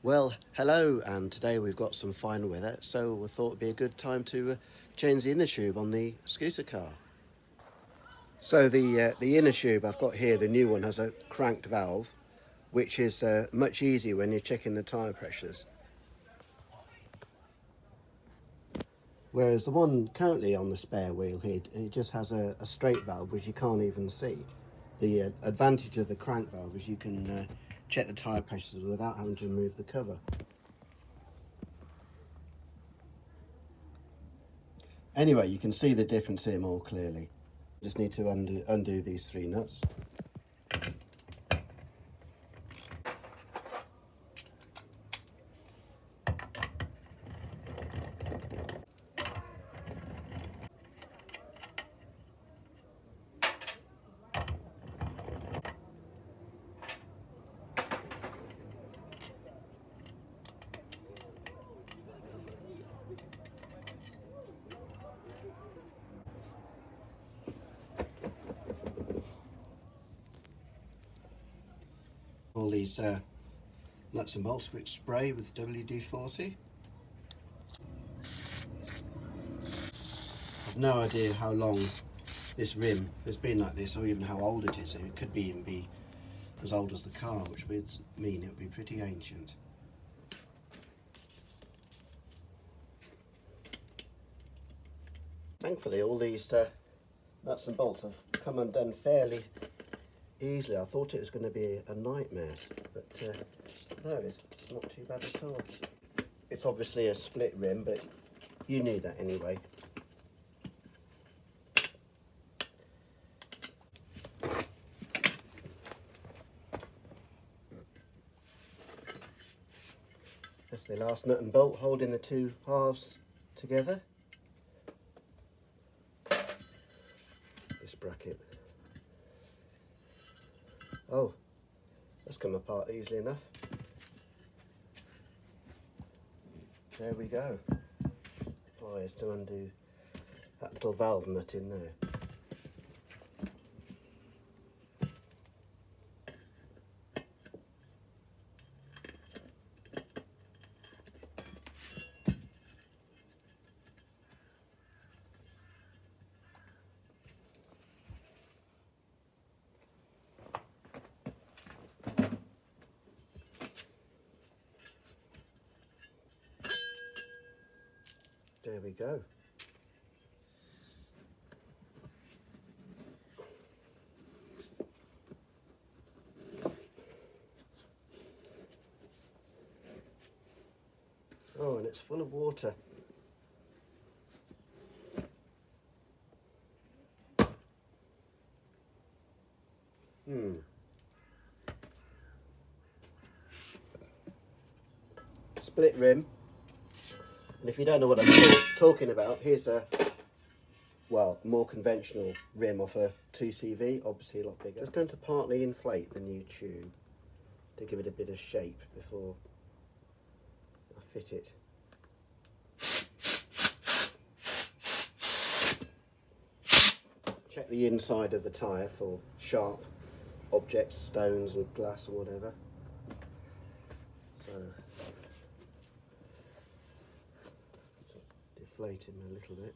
Well, hello, and today we've got some fine weather, so we thought it'd be a good time to change the inner tube on the scooter car. So the inner tube I've got here, the new one, has a cranked valve, which is much easier when you're checking the tyre pressures. Whereas the one currently on the spare wheel here, it just has a straight valve, which you can't even see. The advantage of the crank valve is you can check the tyre pressures without having to remove the cover. Anyway, you can see the difference here more clearly. Just need to undo these three nuts. All these nuts and bolts which spray with WD-40. I've no idea how long this rim has been like this, or even how old it is. It could even be as old as the car, which would mean it would be pretty ancient. Thankfully, all these nuts and bolts have come undone fairly easily. I thought it was going to be a nightmare, but no, it's not too bad at all. It's obviously a split rim, but you knew that anyway. That's the last nut and bolt holding the two halves together. This bracket. Oh, that's come apart easily enough. There we go. Pliers to undo that little valve nut in there. There we go. Oh, and it's full of water. Split rim. And if you don't know what I'm talking about, here's a, well, more conventional rim off a 2CV, obviously a lot bigger. Just going to partly inflate the new tube to give it a bit of shape before I fit it. Check the inside of the tyre for sharp objects, stones and glass or whatever. So, deflate him a little bit.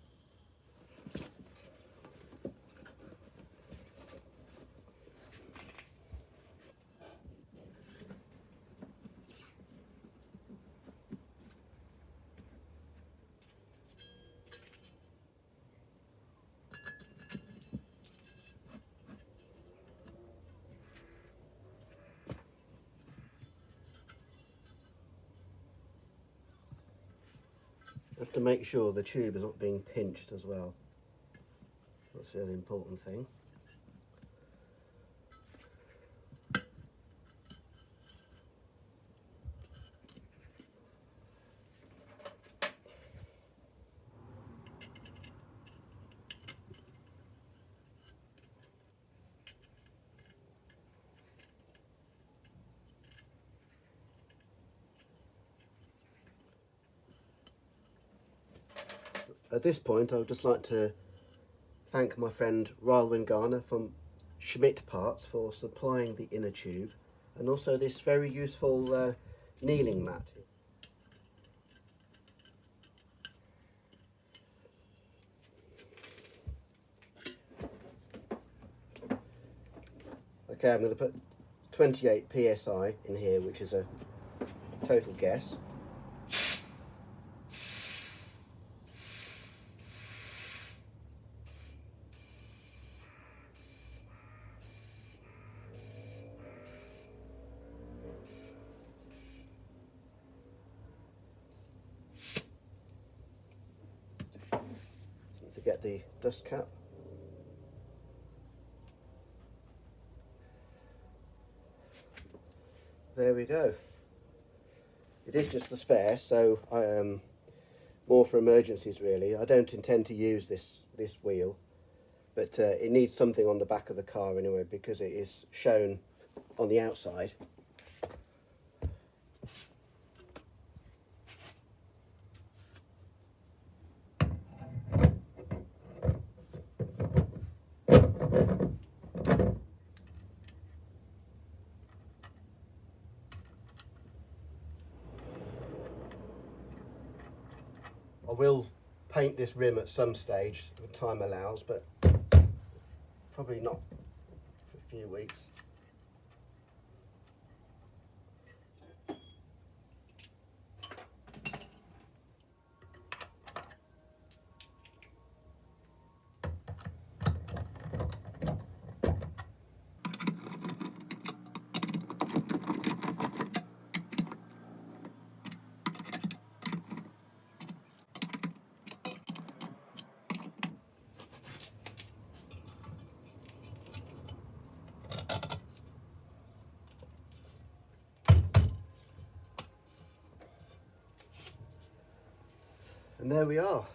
Have to make sure the tube is not being pinched as well. That's a really important thing. At this point, I would just like to thank my friend Rylwin Garner from Schmidt Parts for supplying the inner tube, and also this very useful kneeling mat. Okay, I'm going to put 28 psi in here, which is a total guess. Don't forget the dust cap. There we go. It is just the spare, so more for emergencies really. I don't intend to use this wheel, but it needs something on the back of the car anyway, because it is shown on the outside. I will paint this rim at some stage if time allows, but probably not for a few weeks. And there we are.